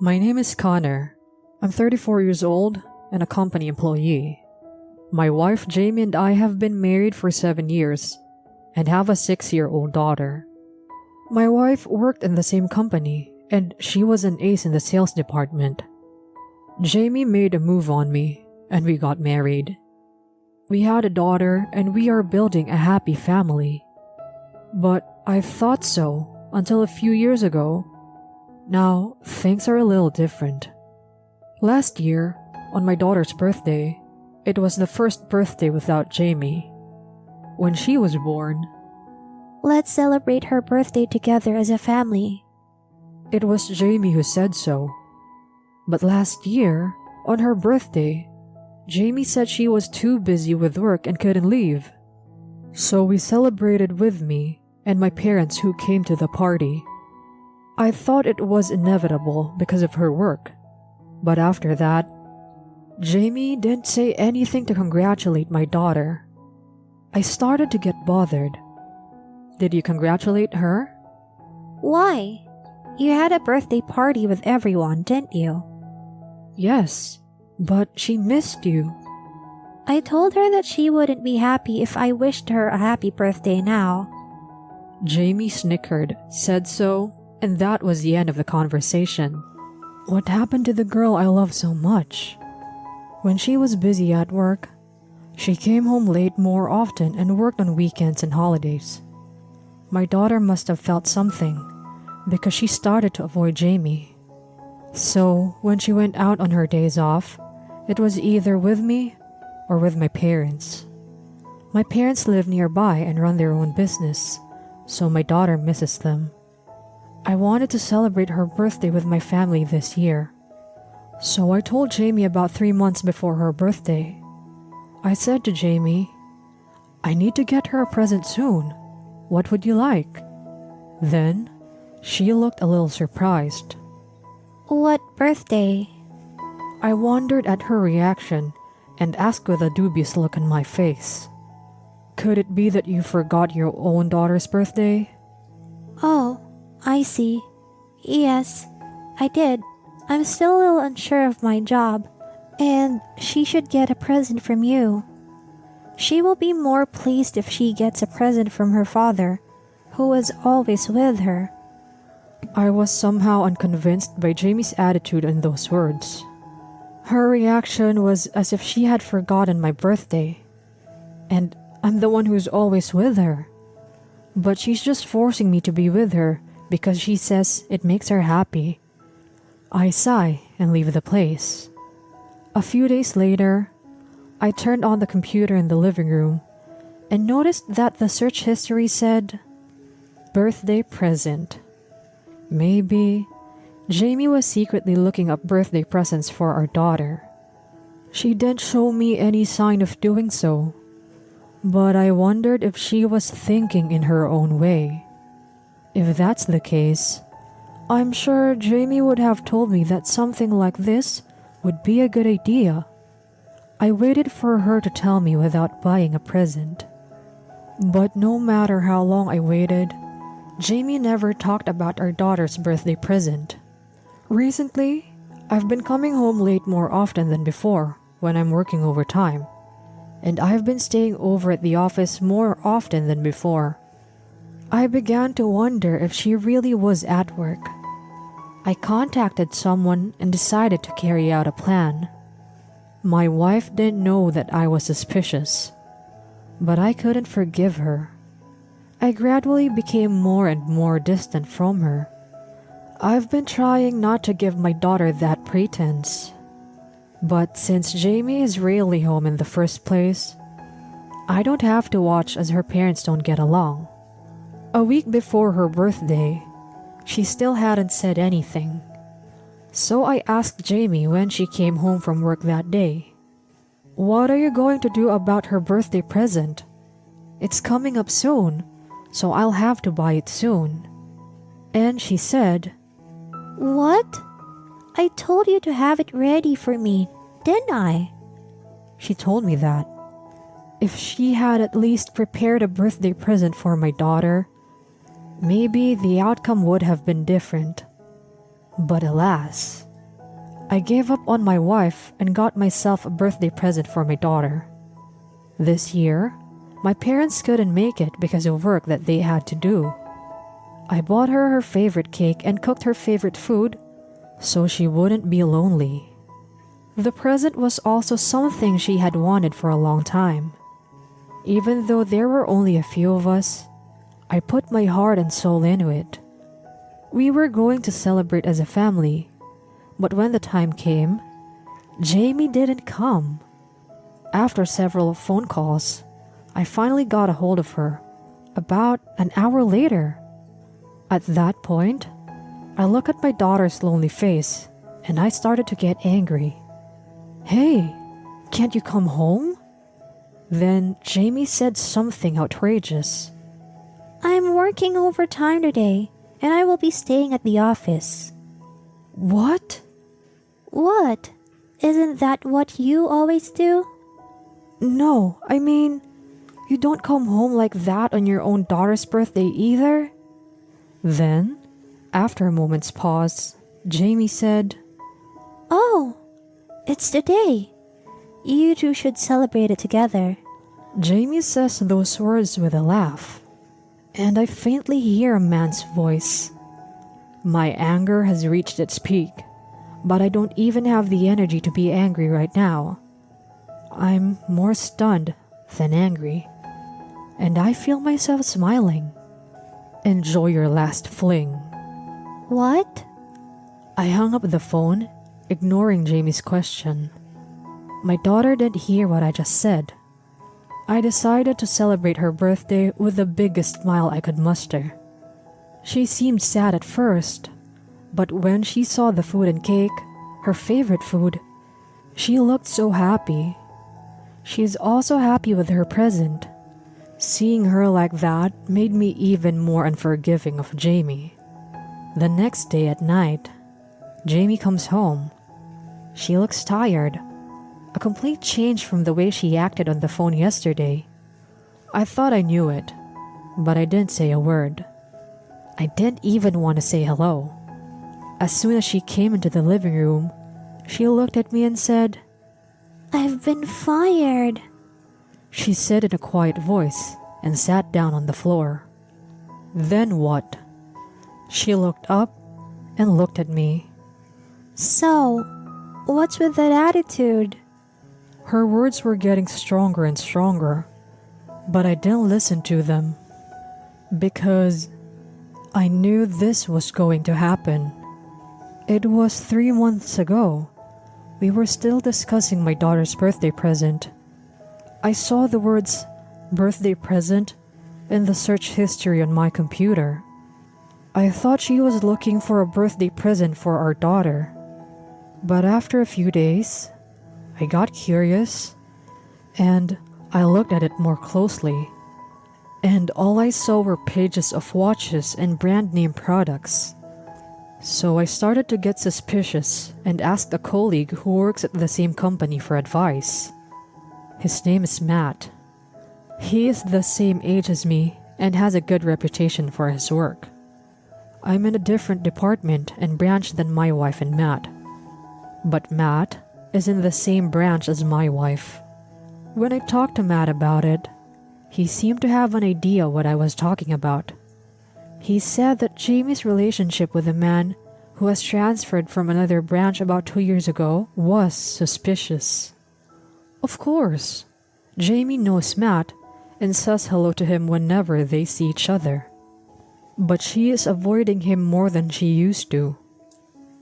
My name is Connor. I'm 34 years old and a company employee. My wife Jamie and I have been married for 7 years and have a 6-year-old daughter. My wife worked in the same company and she was an ace in the sales department. Jamie made a move on me and we got married. We had a daughter and we are building a happy family. But I thought so until a few years ago. Now, things are a little different. Last year, on my daughter's birthday, it was the first birthday without Jamie. When she was born, Let's celebrate her birthday together as a family. it was Jamie who said so. But last year, on her birthday, Jamie said she was too busy with work and couldn't leave. So we celebrated with me and my parents who came to the party. I thought it was inevitable because of her work. But after that, Jamie didn't say anything to congratulate my daughter. I started to get bothered. Did you congratulate her? Why? You had a birthday party with everyone, didn't you? Yes, but she missed you. I told her that she wouldn't be happy if I wished her a happy birthday now. Jamie snickered, said so, and that was the end of the conversation. What happened to the girl I love so much? When she was busy at work, she came home late more often and worked on weekends and holidays. My daughter must have felt something because she started to avoid Jamie. So when she went out on her days off, it was either with me or with my parents. My parents live nearby and run their own business, so my daughter misses them. I wanted to celebrate her birthday with my family this year. So I told Jamie about 3 months before her birthday. I said to Jamie, I need to get her a present soon. What would you like? Then she looked a little surprised. What birthday? I wondered at her reaction and asked with a dubious look on my face. Could it be that you forgot your own daughter's birthday? Oh, I see. Yes, I did. I'm still a little unsure of my job, and she should get a present from you. She will be more pleased if she gets a present from her father, who is always with her. I was somehow unconvinced by Jamie's attitude in those words. Her reaction was as if she had forgotten my birthday, and I'm the one who's always with her. But she's just forcing me to be with her because she says it makes her happy. I sigh and leave the place. A few days later, I turned on the computer in the living room and noticed that the search history said, birthday present. Maybe Jamie was secretly looking up birthday presents for our daughter. She didn't show me any sign of doing so, but I wondered if she was thinking in her own way. If that's the case, I'm sure Jamie would have told me that something like this would be a good idea. I waited for her to tell me without buying a present. But no matter how long I waited, Jamie never talked about our daughter's birthday present. Recently, I've been coming home late more often than before when I'm working overtime, and I've been staying over at the office more often than before. I began to wonder if she really was at work. I contacted someone and decided to carry out a plan. My wife didn't know that I was suspicious, but I couldn't forgive her. I gradually became more and more distant from her. I've been trying not to give my daughter that pretense. But since Jamie is rarely home in the first place, I don't have to watch as her parents don't get along. A week before her birthday, she still hadn't said anything. So I asked Jamie when she came home from work that day, what are you going to do about her birthday present? It's coming up soon, so I'll have to buy it soon. And she said, What? I told you to have it ready for me, didn't I? She told me that. If she had at least prepared a birthday present for my daughter, maybe the outcome would have been different. But alas, I gave up on my wife and got myself a birthday present for my daughter. This year, my parents couldn't make it because of work that they had to do. I bought her favorite cake and cooked her favorite food so she wouldn't be lonely. The present was also something she had wanted for a long time. Even though there were only a few of us, I put my heart and soul into it. We were going to celebrate as a family, but when the time came, Jamie didn't come. After several phone calls, I finally got a hold of her, about an hour later. At that point, I looked at my daughter's lonely face and I started to get angry. "Hey, can't you come home?" Then Jamie said something outrageous. I'm working overtime today, and I will be staying at the office. What? What? Isn't that what you always do? No, I mean, you don't come home like that on your own daughter's birthday either? Then, after a moment's pause, Jamie said, Oh, it's today. You two should celebrate it together. Jamie says those words with a laugh, and I faintly hear a man's voice. My anger has reached its peak, but I don't even have the energy to be angry right now. I'm more stunned than angry, and I feel myself smiling. Enjoy your last fling. What? I hung up the phone, ignoring Jamie's question. My daughter didn't hear what I just said. I decided to celebrate her birthday with the biggest smile I could muster. She seemed sad at first, but when she saw the food and cake, her favorite food, she looked so happy. She's also happy with her present. Seeing her like that made me even more unforgiving of Jamie. The next day at night, Jamie comes home. She looks tired, a complete change from the way she acted on the phone yesterday. I thought I knew it, but I didn't say a word. I didn't even want to say hello. As soon as she came into the living room, she looked at me and said, I've been fired. She said in a quiet voice and sat down on the floor. Then what? She looked up and looked at me. So, what's with that attitude? Her words were getting stronger and stronger, but I didn't listen to them because I knew this was going to happen. It was 3 months ago. We were still discussing my daughter's birthday present. I saw the words birthday present in the search history on my computer. I thought she was looking for a birthday present for our daughter. But after a few days, I got curious and I looked at it more closely. And all I saw were pages of watches and brand name products. So I started to get suspicious and asked a colleague who works at the same company for advice. His name is Matt. He is the same age as me and has a good reputation for his work. I'm in a different department and branch than my wife and Matt. But Matt is in the same branch as my wife. When I talked to Matt about it, he seemed to have an idea what I was talking about. He said that Jamie's relationship with a man who has transferred from another branch about 2 years ago was suspicious. Of course, Jamie knows Matt and says hello to him whenever they see each other. But she is avoiding him more than she used to.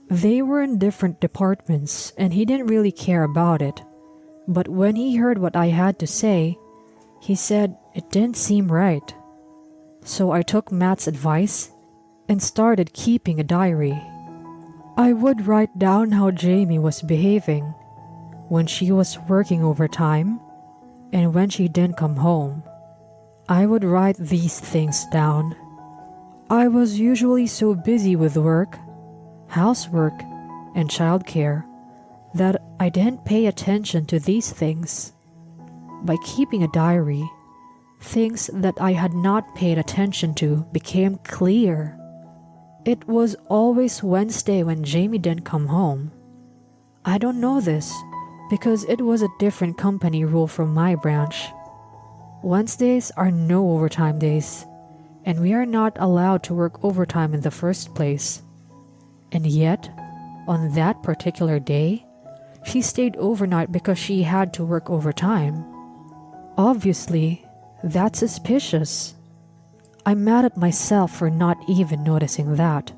They were in different departments and he didn't really care about it. But when he heard what I had to say, he said it didn't seem right. So I took Matt's advice and started keeping a diary. I would write down how Jamie was behaving when she was working overtime and when she didn't come home. I would write these things down. I was usually so busy with work, housework, and childcare that I didn't pay attention to these things. By keeping a diary, things that I had not paid attention to became clear. It was always Wednesday when Jamie didn't come home. I don't know this because it was a different company rule from my branch. Wednesdays are no overtime days, and we are not allowed to work overtime in the first place. And yet, on that particular day, she stayed overnight because she had to work overtime. Obviously, that's suspicious. I'm mad at myself for not even noticing that.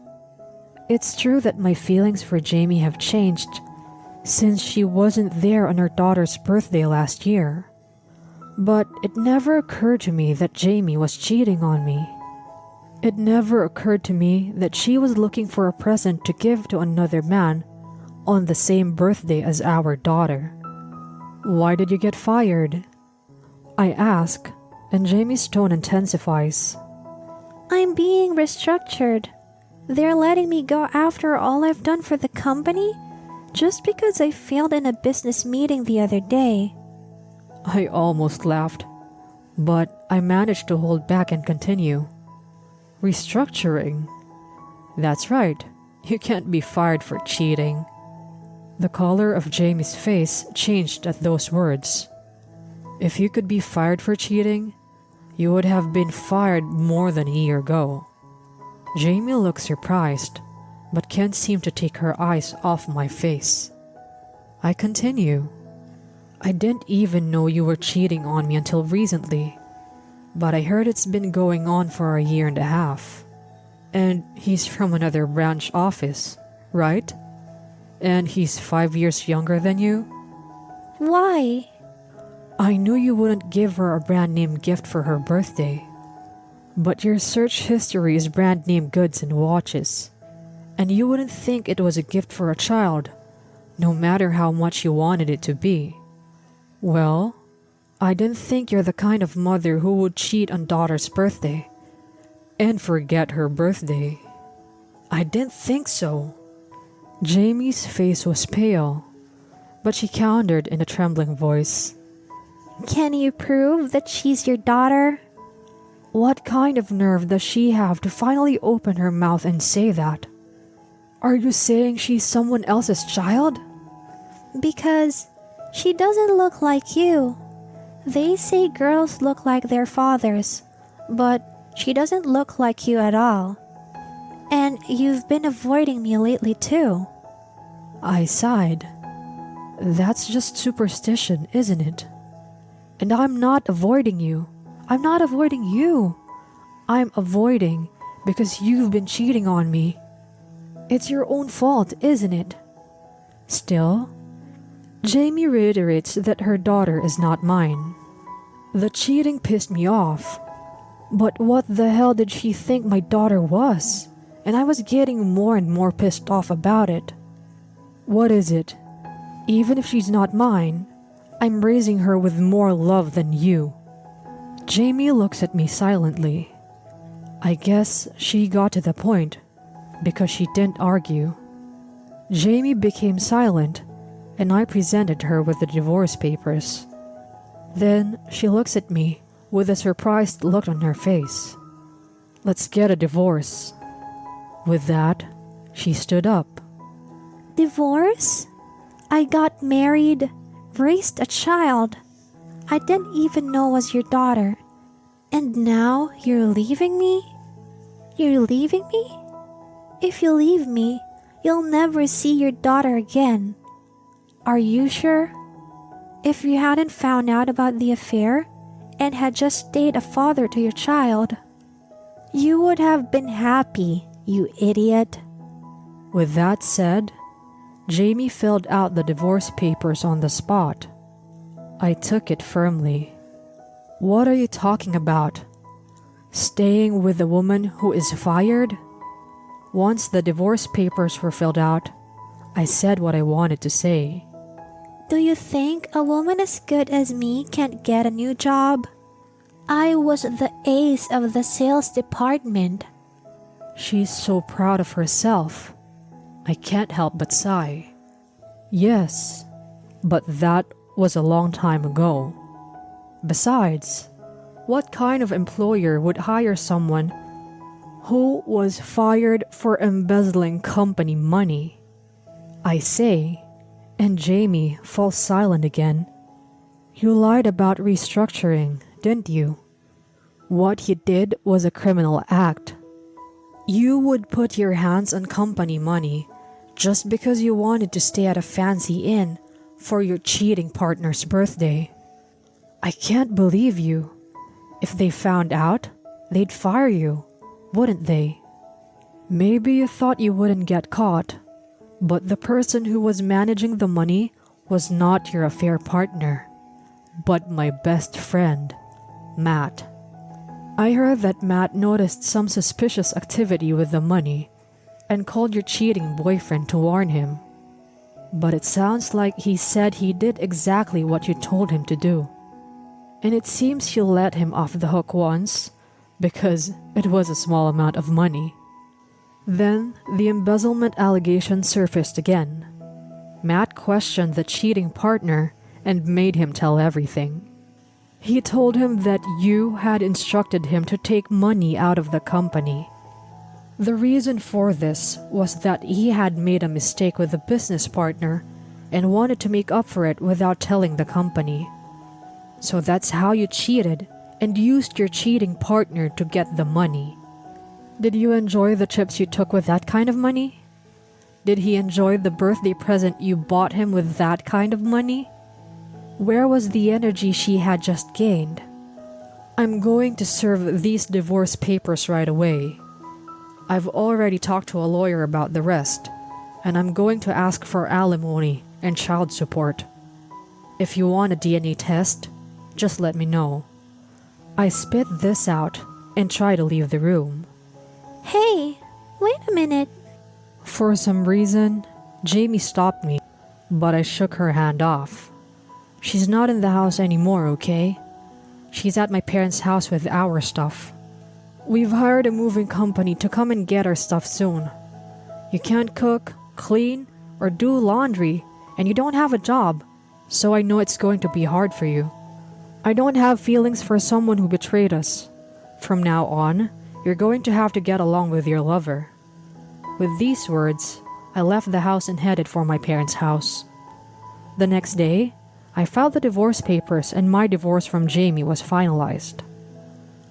It's true that my feelings for Jamie have changed since she wasn't there on her daughter's birthday last year. But it never occurred to me that Jamie was cheating on me. It never occurred to me that she was looking for a present to give to another man on the same birthday as our daughter. Why did you get fired? I ask, and Jamie's tone intensifies. I'm being restructured. They're letting me go after all I've done for the company just because I failed in a business meeting the other day. I almost laughed, but I managed to hold back and continue. Restructuring? That's right, you can't be fired for cheating. The color of Jamie's face changed at those words. If you could be fired for cheating, you would have been fired more than a year ago. Jamie looked surprised, but can't seem to take her eyes off my face. I continue. I didn't even know you were cheating on me until recently, but I heard it's been going on for a year and a half. And he's from another branch office, right? And he's 5 years younger than you? Why? I knew you wouldn't give her a brand name gift for her birthday. But your search history is brand name goods and watches. And you wouldn't think it was a gift for a child, no matter how much you wanted it to be. Well, I didn't think you're the kind of mother who would cheat on daughter's birthday and forget her birthday. I didn't think so. Jamie's face was pale, but she countered in a trembling voice. Can you prove that she's your daughter? What kind of nerve does she have to finally open her mouth and say that? Are you saying she's someone else's child? Because she doesn't look like you. They say girls look like their fathers, but she doesn't look like you at all. And you've been avoiding me lately too. I sighed. That's just superstition, isn't it? And I'm not avoiding you. I'm not avoiding you. I'm avoiding because you've been cheating on me. It's your own fault, isn't it? Still, Jamie reiterates that her daughter is not mine. The cheating pissed me off. But what the hell did she think my daughter was? And I was getting more and more pissed off about it. What is it? Even if she's not mine, I'm raising her with more love than you. Jamie looks at me silently. I guess she got to the point because she didn't argue. Jamie became silent, and I presented her with the divorce papers. Then she looks at me with a surprised look on her face. Let's get a divorce. With that, she stood up. Divorce? I got married, raised a child I didn't even know was your daughter. And now you're leaving me? You're leaving me? If you leave me, you'll never see your daughter again. Are you sure? If you hadn't found out about the affair and had just stayed a father to your child, you would have been happy, you idiot. With that said, Jamie filled out the divorce papers on the spot. I took it firmly. What are you talking about? Staying with a woman who is fired? Once the divorce papers were filled out, I said what I wanted to say. Do you think a woman as good as me can't get a new job? I was the ace of the sales department. She's so proud of herself. I can't help but sigh. Yes, but that was a long time ago. Besides, what kind of employer would hire someone who was fired for embezzling company money? I say, And Jamie falls silent again. You lied about restructuring, didn't you? What you did was a criminal act. You would put your hands on company money just because you wanted to stay at a fancy inn for your cheating partner's birthday. I can't believe you. If they found out, they'd fire you, wouldn't they? Maybe you thought you wouldn't get caught, but the person who was managing the money was not your affair partner, but my best friend, Matt. I heard that Matt noticed some suspicious activity with the money and called your cheating boyfriend to warn him. But it sounds like he said he did exactly what you told him to do. And it seems you let him off the hook once because it was a small amount of money. Then the embezzlement allegation surfaced again. Matt questioned the cheating partner and made him tell everything. He told him that you had instructed him to take money out of the company. The reason for this was that he had made a mistake with a business partner and wanted to make up for it without telling the company. So that's how you cheated and used your cheating partner to get the money. Did you enjoy the trips you took with that kind of money? Did he enjoy the birthday present you bought him with that kind of money? Where was the energy she had just gained? I'm going to serve these divorce papers right away. I've already talked to a lawyer about the rest, and I'm going to ask for alimony and child support. If you want a DNA test, just let me know. I spit this out and try to leave the room. Hey, wait a minute. For some reason, Jamie stopped me, but I shook her hand off. She's not in the house anymore, okay? She's at my parents' house with our stuff. We've hired a moving company to come and get our stuff soon. You can't cook, clean, or do laundry, and you don't have a job, so I know it's going to be hard for you. I don't have feelings for someone who betrayed us. From now on, you're going to have to get along with your lover. With these words, I left the house and headed for my parents' house. The next day, I filed the divorce papers and my divorce from Jamie was finalized.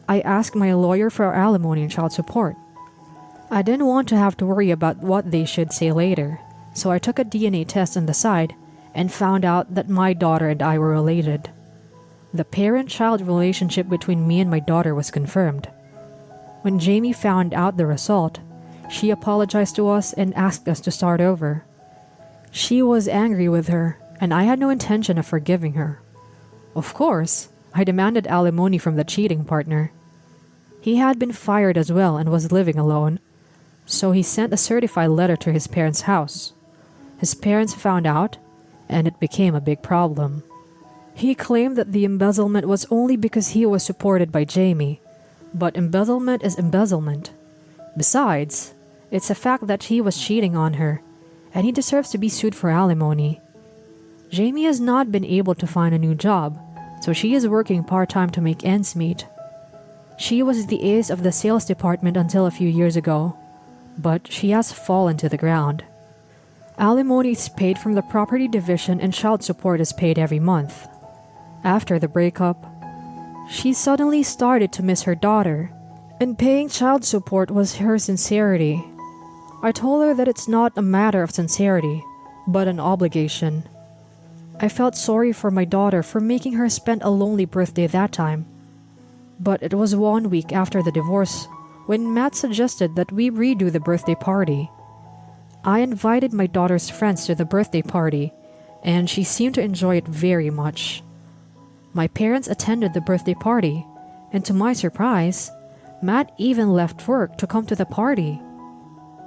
I asked my lawyer for alimony and child support. I didn't want to have to worry about what they should say later, so I took a DNA test on the side and found out that my daughter and I were related. The parent-child relationship between me and my daughter was confirmed. When Jamie found out the result, she apologized to us and asked us to start over. She was angry with her, and I had no intention of forgiving her. Of course, I demanded alimony from the cheating partner. He had been fired as well and was living alone, so he sent a certified letter to his parents' house. His parents found out, and it became a big problem. He claimed that the embezzlement was only because he was supported by Jamie, but embezzlement is embezzlement. Besides, it's a fact that he was cheating on her, and he deserves to be sued for alimony. Jamie has not been able to find a new job, so she is working part-time to make ends meet. She was the ace of the sales department until a few years ago, but she has fallen to the ground. Alimony is paid from the property division and child support is paid every month. After the breakup, she suddenly started to miss her daughter, and paying child support was her sincerity. I told her that it's not a matter of sincerity, but an obligation. I felt sorry for my daughter for making her spend a lonely birthday that time. But it was 1 week after the divorce when Matt suggested that we redo the birthday party. I invited my daughter's friends to the birthday party, and she seemed to enjoy it very much. My parents attended the birthday party, and to my surprise, Matt even left work to come to the party.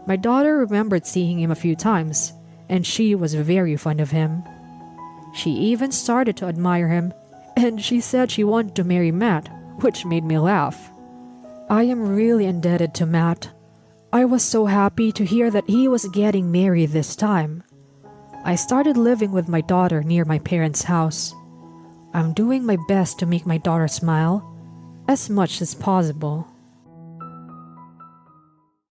My daughter remembered seeing him a few times, and she was very fond of him. She even started to admire him, and she said she wanted to marry Matt, which made me laugh. I am really indebted to Matt. I was so happy to hear that he was getting married this time. I started living with my daughter near my parents' house. I'm doing my best to make my daughter smile as much as possible.